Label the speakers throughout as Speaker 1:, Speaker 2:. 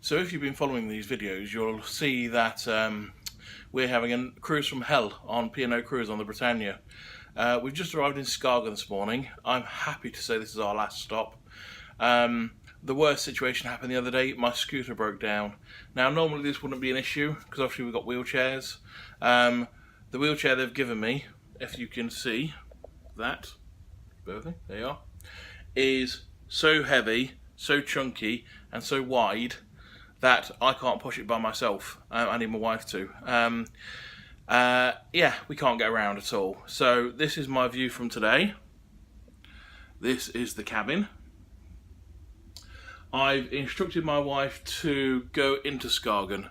Speaker 1: So if you've been following these videos, you'll see that we're having a cruise from hell on P&O Cruise on the Britannia. We've just arrived in Skagen this morning. I'm happy to say this is our last stop. The worst situation happened the other day. My scooter broke down. Now normally this wouldn't be an issue because obviously we've got wheelchairs. The wheelchair they've given me, if you can see that, there you are, is so heavy, so chunky and so wide that I can't push it by myself. I need my wife to. Yeah, we can't get around at all. So this is my view from today. This is the cabin. I've instructed my wife to go into Skagen.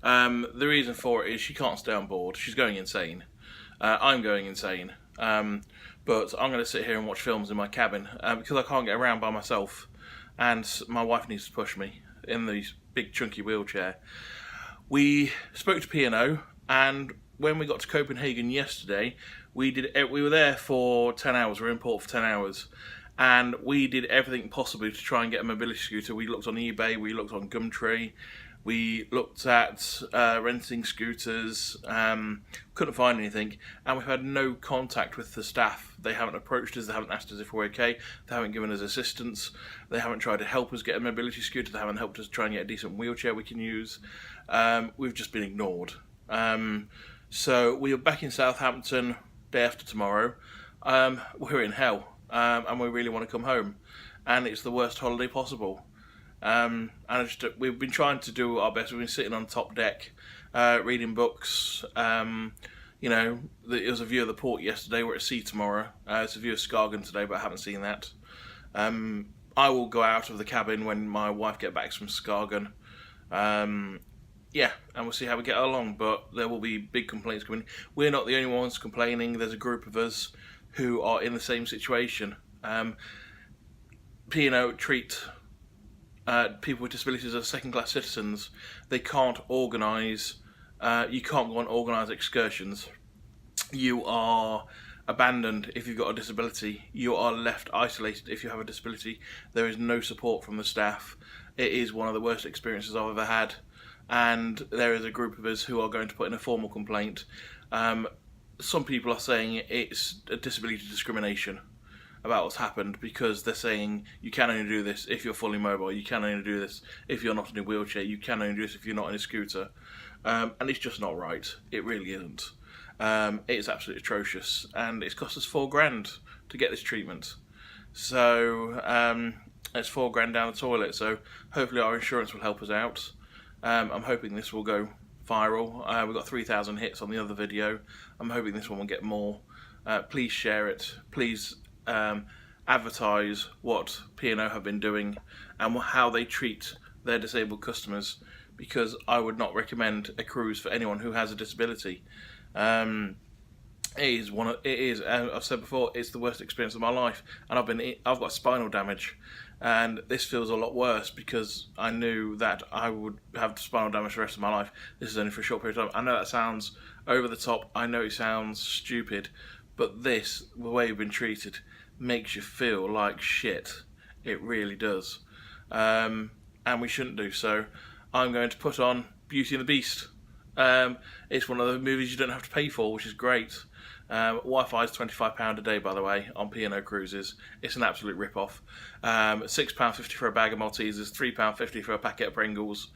Speaker 1: The reason for it is she can't stay on board. She's going insane. I'm going insane. But I'm going to sit here and watch films in my cabin because I can't get around by myself. And my wife needs to push me in the big chunky wheelchair. We spoke to P&O, and when we got to Copenhagen yesterday, we were there for 10 hours. We were in port for 10 hours. And we did everything possible to try and get a mobility scooter. We looked on eBay, we looked on Gumtree, we looked at renting scooters, couldn't find anything, and we've had no contact with the staff. They haven't approached us, they haven't asked us if we're okay, they haven't given us assistance, they haven't tried to help us get a mobility scooter, they haven't helped us try and get a decent wheelchair we can use. We've just been ignored. So we are back in Southampton day after tomorrow. We're in hell. And we really want to come home, and it's the worst holiday possible. And we've been trying to do our best. We've been sitting on top deck, reading books. You know, it was a view of the port yesterday. We're at sea tomorrow. It's a view of Skagen today, but I haven't seen that. I will go out of the cabin when my wife gets back from Skagen. Yeah, and we'll see how we get along, but there will be big complaints coming. We're not the only ones complaining. There's a group of us who are in the same situation. P&O treat people with disabilities as second-class citizens. They can't organise, you can't go on organised excursions. You are abandoned if you've got a disability. You are left isolated if you have a disability. There is no support from the staff. It is one of the worst experiences I've ever had. And there is a group of us who are going to put in a formal complaint. Some people are saying it's a disability discrimination about what's happened because they're saying you can only do this if you're fully mobile, you can only do this if you're not in a wheelchair, you can only do this if you're not in a scooter. And it's just not right. It really isn't. It's absolutely atrocious, and it's cost us £4,000 to get this treatment. So it's £4,000 down the toilet, so hopefully our insurance will help us out. I'm hoping this will go viral. We've got 3,000 hits on the other video. I'm hoping this one will get more. Please share it. Please advertise what P&O have been doing and how they treat their disabled customers, because I would not recommend a cruise for anyone who has a disability. It is, I've said before, it's the worst experience of my life, and I've got spinal damage, and this feels a lot worse because I knew that I would have spinal damage the rest of my life. This is only for a short period of time. I know that sounds over the top, I know it sounds stupid, but this, the way you've been treated, makes you feel like shit. It really does. And we shouldn't do so. I'm going to put on Beauty and the Beast. It's one of the movies you don't have to pay for, which is great. Wi-Fi is £25 a day, by the way, on P&O Cruises. It's an absolute rip-off. £6.50 for a bag of Maltesers, £3.50 for a packet of Pringles,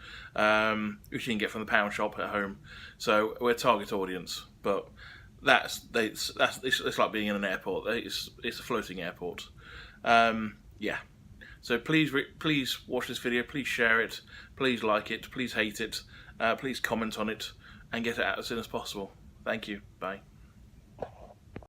Speaker 1: which you can get from the pound shop at home. So we're target audience, but it's like being in an airport. It's a floating airport. Yeah. So please watch this video. Please share it. Please like it. Please hate it. Please comment on it and get it out as soon as possible. Thank you. Bye.